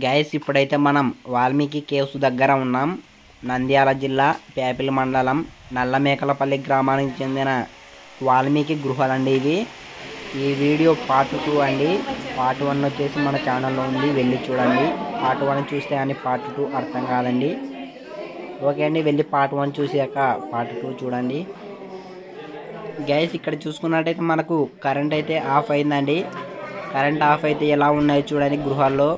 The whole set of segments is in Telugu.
గైస్ ఇప్పుడైతే మనం వాల్మీకి కేవ్స్ దగ్గర ఉన్నాం. నంద్యాల జిల్లా ప్యాపిలి మండలం నల్లమేకలపల్లి గ్రామానికి చెందిన వాల్మీకి గృహాలండి ఇవి. ఈ వీడియో పార్ట్ 2 అండి. పార్ట్ 1 వచ్చేసి మన ఛానల్లో ఉంది, వెళ్ళి చూడండి. పార్ట్ 1 చూస్తే కానీ పార్ట్ 2 అర్థం కాదండి. ఓకే అండి, వెళ్ళి పార్ట్ 1 చూసాక పార్ట్ 2 చూడండి. గైస్ ఇక్కడ చూసుకున్నట్టయితే మనకు కరెంట్ అయితే ఆఫ్ అయిందండి. కరెంట్ ఆఫ్ అయితే ఎలా ఉన్నాయో చూడండి. గృహాల్లో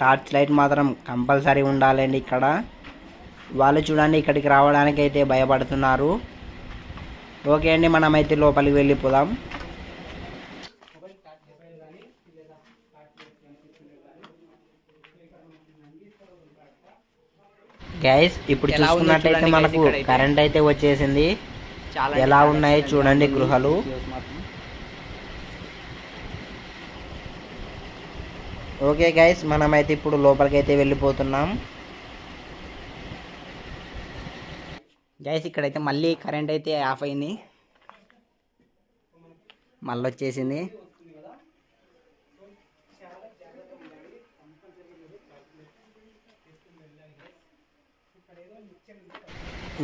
టార్చ్ లైట్ మాత్రం కంపల్సరీ ఉండాలండి. ఇక్కడ వాళ్ళు చూడండి ఇక్కడికి రావడానికి అయితే భయపడుతున్నారు. ఓకే అండి, మనమైతే లోపలికి వెళ్ళిపోదాం. గైస్ ఇప్పుడు చూసుకున్నట్టయితే మనకు కరెంట్ అయితే వచ్చేసింది. ఎలా ఉన్నాయో చూడండి గృహాలు. ఓకే గైస్, మనమైతే ఇప్పుడు లోపలికి అయితే వెళ్ళిపోతున్నాం. గైస్ ఇక్కడైతే మళ్ళీ కరెంట్ అయితే ఆఫ్ అయింది, మళ్ళీ వచ్చేసింది.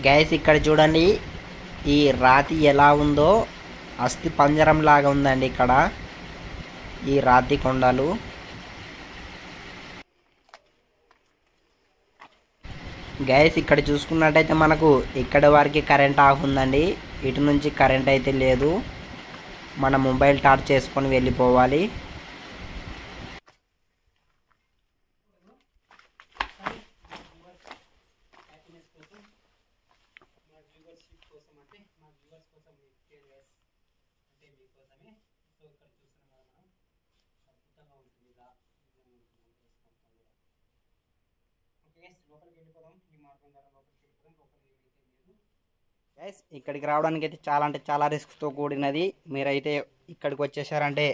గైస్ ఇక్కడ చూడండి ఈ రాతి ఎలా ఉందో, అస్థి పంజరం లాగా ఉందండి ఇక్కడ ఈ రాతి కొండలు. గైస్ ఇక్కడ చూసుకున్నట్టయితే మనకు ఇక్కడ వరకు కరెంట్ ఆఫ్ ఉందండి. ఇటు నుంచి కరెంట్ అయితే లేదు. మన మొబైల్ టార్చ్ చేసుకొని వెళ్ళిపోవాలి. గైస్ ఇక్కడికి రావడానికి అయితే చాలా అంటే చాలా రిస్క్తో కూడినది. మీరైతే ఇక్కడికి వచ్చేసారంటే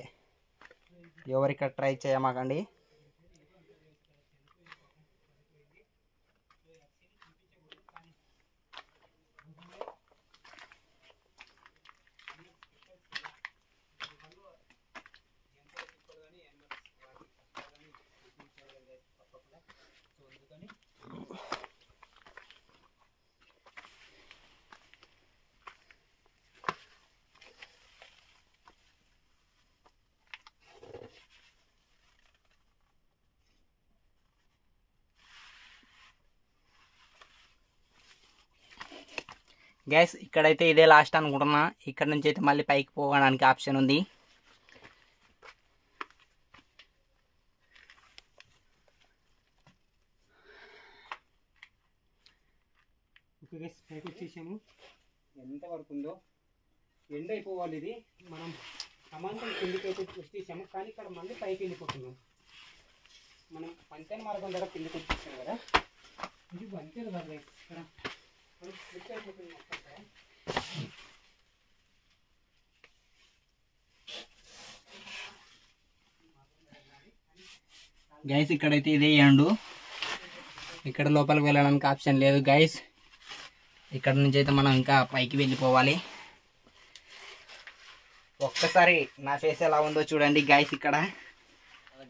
ఎవరిక్కడ ట్రై చేయమాకండి. గైస్ ఇక్కడైతే ఇదే లాస్ట్ అనుకుంటున్నా. ఇక్కడ నుంచి అయితే మళ్ళీ పైకి పోవడానికి ఆప్షన్ ఉంది. ఓకే గైస్, పైకి వచ్చేసాము. ఎంత వరకు ఉందో ఎండ్ అయిపోవాలి. ఇది మనం సమాంతరం కిందికి అయితే వచ్చేసాము, కానీ ఇక్కడ మళ్ళీ పైకి వెళ్ళిపోతున్నాం. మనం పంచన మార్గం ద్వారా కిందికి వచ్చేసాం కదా, ఇది వంతేరు కదా గైస్. ఇక్కడ గైస్ ఇక్కడైతే ఇదే ఎండు. ఇక్కడ లోపలికి వెళ్ళడానికి ఆప్షన్ లేదు గైస్. ఇక్కడ నుంచి అయితే మనం ఇంకా పైకి వెళ్ళిపోవాలి. ఒక్కసారి నా ఫేస్ ఎలా ఉందో చూడండి గైస్. ఇక్కడ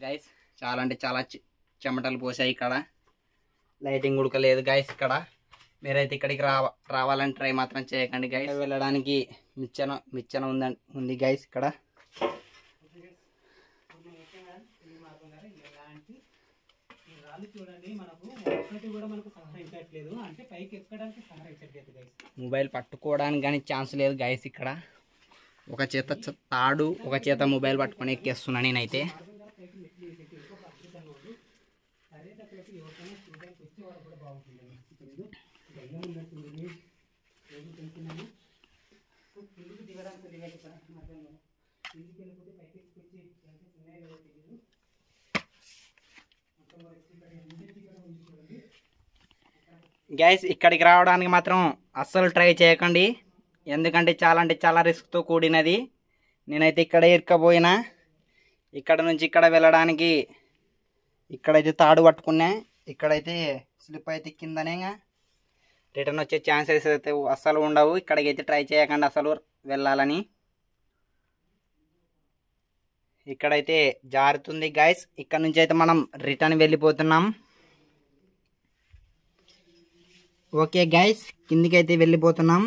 గైస్ చాలా అంటే చాలా చెమటలు పోసాయి. ఇక్కడ లైటింగ్ ఉడకలేదు గైస్. ఇక్కడ మీరైతే ఇక్కడికి రావాలని ట్రై మాత్రం చేయకండి గైస్. వెళ్ళడానికి మిచ్చన ఉంది గైస్. ఇక్కడ చూడండి మనకు ఒక్కటి కూడా మనకు సహకరించట్లేదు, అంటే పైకి ఎక్కడానికి సహకరించట్లేదు గైస్. మొబైల్ పట్టుకోవడానికి కానీ ఛాన్స్ లేదు గైస్. ఇక్కడ ఒక చేత తాడు, ఒక చేత మొబైల్ పట్టుకొని ఎక్కేస్తున్నా నేనైతే. గైస్ ఇక్కడికి రావడానికి మాత్రం అస్సలు ట్రై చేయకండి, ఎందుకంటే చాలా అంటే చాలా రిస్క్తో కూడినది. నేనైతే ఇక్కడ ఇరుక్కపోయినా. ఇక్కడ నుంచి ఇక్కడ వెళ్ళడానికి ఇక్కడైతే తాడు పట్టుకున్నా. ఇక్కడైతే స్లిప్ అయితే కిందనే రిటర్న్ వచ్చే ఛాన్సెస్ అయితే అస్సలు ఉండవు. ఇక్కడికైతే ట్రై చేయకండి అసలు వెళ్ళాలని. ఇక్కడైతే జారుతుంది గైస్. ఇక్కడ నుంచి అయితే మనం రిటర్న్ వెళ్ళిపోతున్నాం. ఓకే గైస్, కిందికైతే వెళ్ళిపోతున్నాం.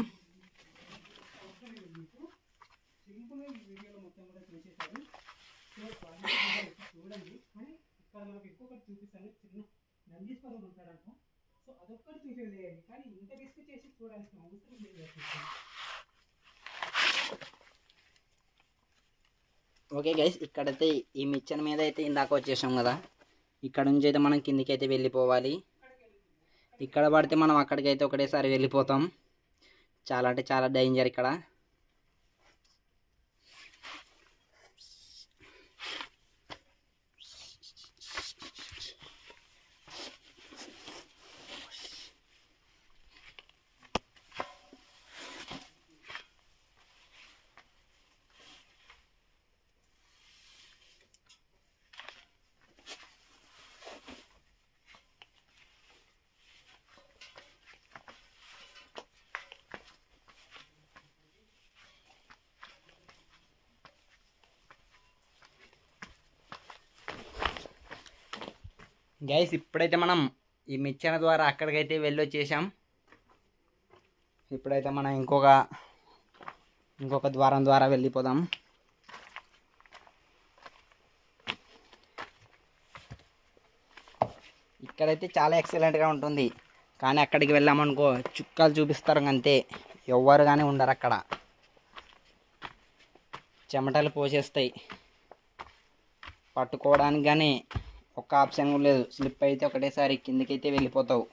ఓకే గైస్, ఇక్కడైతే ఈ మిచ్చన్ మీద అయితే ఇందాక వచ్చేసాం కదా, ఇక్కడ నుంచి అయితే మనం కిందికి అయితే వెళ్ళిపోవాలి. ఇక్కడ పడితే మనం అక్కడికైతే ఒకటేసారి వెళ్ళిపోతాం. చాలా అంటే చాలా డేంజర్ ఇక్కడ. గైస్, ఇప్పుడైతే మనం ఈ మిచ్చన ద్వారా అక్కడికైతే వెళ్ళొచ్చేసాం. ఇప్పుడైతే మనం ఇంకొక ద్వారం ద్వారా వెళ్ళిపోదాం. ఇక్కడైతే చాలా ఎక్సలెంట్గా ఉంటుంది, కానీ అక్కడికి వెళ్ళామనుకో చుక్కలు చూపిస్తారు అంతే, ఎవ్వరు కానీ ఉండరు అక్కడ. చెమటలు పోసేస్తాయి, పట్టుకోవడానికి కానీ ఒక్క ఆప్షన్ కూడా లేదు. స్లిప్ అయితే ఒకటేసారి కిందికైతే వెళ్ళిపోతావు.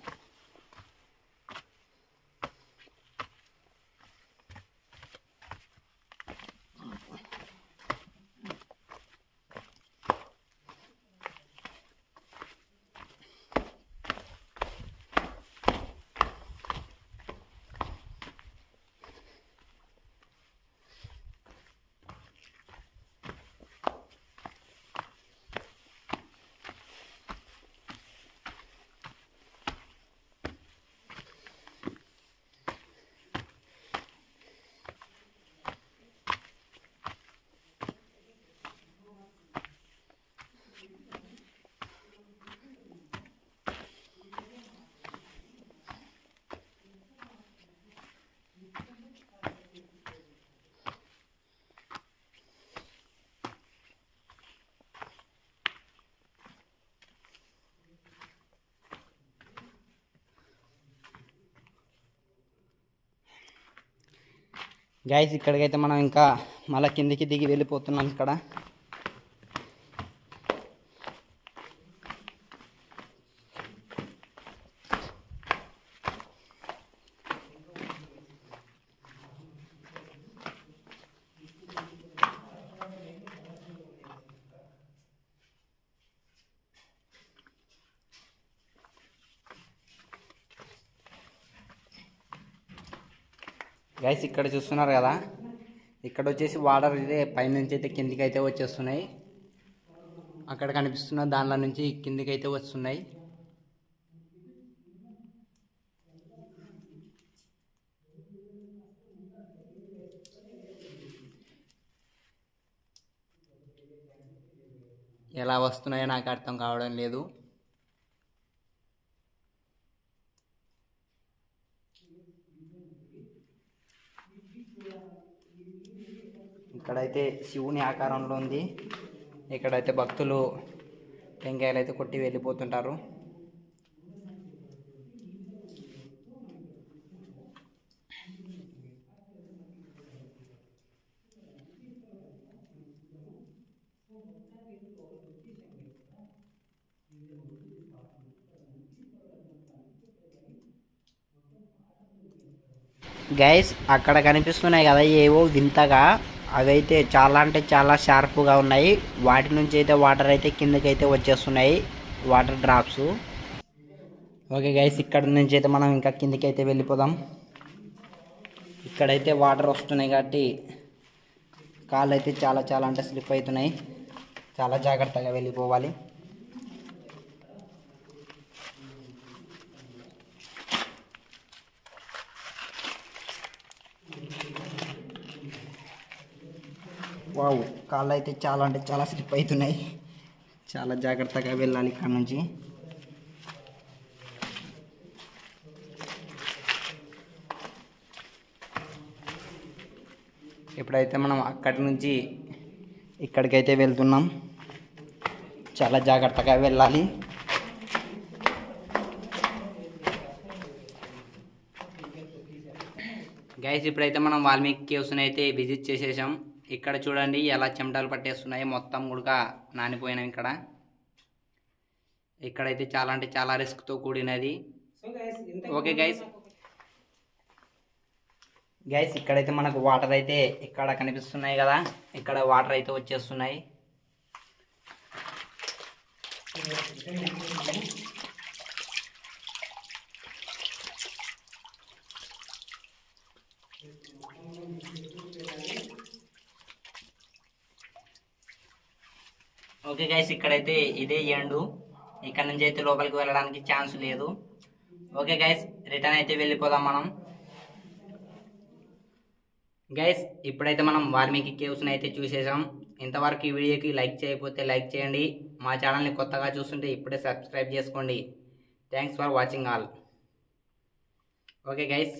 గైస్, ఇక్కడికైతే మనం ఇంకా మళ్ళీ కిందికి దిగి వెళ్ళిపోతున్నాం. ఇక్కడ గైస్, ఇక్కడ చూస్తున్నారు కదా, ఇక్కడ వచ్చేసి వాటర్ అయితే పైనుంచి అయితే కిందికి అయితే వచ్చేస్తున్నాయి. అక్కడ కనిపిస్తున్న దానిలో నుంచి కిందికి అయితే వస్తున్నాయి. ఎలా వస్తున్నాయో నాకు అర్థం కావడం లేదు. ఇక్కడైతే శివుని ఆకారంలో ఉంది. ఇక్కడైతే భక్తులు టెంకాయలు అయితే కొట్టి వెళ్ళిపోతుంటారు. గైస్, అక్కడ కనిపిస్తున్నాయి కదా ఏవో వింతగా, అవైతే చాలా అంటే చాలా షార్ప్గా ఉన్నాయి. వాటి నుంచి అయితే వాటర్ అయితే కిందకి అయితే వచ్చేస్తున్నాయి, వాటర్ డ్రాప్స్. ఓకే గైస్, ఇక్కడ నుంచి అయితే మనం ఇంకా కిందకి అయితే వెళ్ళిపోదాం. ఇక్కడైతే వాటర్ వస్తున్నాయి కాబట్టి కాళ్ళు అయితే చాలా చాలా అంటే స్లిప్ అవుతున్నాయి. చాలా జాగ్రత్తగా వెళ్ళిపోవాలి. వావ్, కాళ్ళు అయితే చాలా అంటే చాలా స్లిప్ అవుతున్నాయి. చాలా జాగ్రత్తగా వెళ్ళాలి ఇక్కడ నుంచి. ఇప్పుడైతే మనం అక్కడి నుంచి ఇక్కడికైతే వెళ్తున్నాం. చాలా జాగ్రత్తగా వెళ్ళాలి. గైస్, ఇప్పుడైతే మనం వాల్మీకి కేవ్స్ని అయితే విజిట్ చేసేసాం. ఇక్కడ చూడండి ఎలా చెమటలు పట్టేస్తున్నాయి, మొత్తం గుడక నానిపోయినాం. ఇక్కడైతే చాలా అంటే చాలా రిస్క్తో కూడినది. ఓకే గైస్, ఇక్కడైతే మనకు వాటర్ అయితే ఇక్కడ కనిపిస్తున్నాయి కదా, ఇక్కడ వాటర్ అయితే వచ్చేస్తున్నాయి. ఓకే గైస్, ఇక్కడైతే ఇదే ఎండు. ఇక్కడ నుంచి అయితే లోపలికి వెళ్ళడానికి ఛాన్స్ లేదు. ఓకే గైస్, రిటర్న్ అయితే వెళ్ళిపోదాం మనం. గైస్, ఇప్పుడైతే మనం వాల్మీకి కేవ్స్ని అయితే చూసేసాం. ఇంతవరకు ఈ వీడియోకి లైక్ చేయకపోతే లైక్ చేయండి. మా ఛానల్ని కొత్తగా చూస్తుంటే ఇప్పుడే సబ్స్క్రైబ్ చేసుకోండి. Thanks for watching all. Okay guys.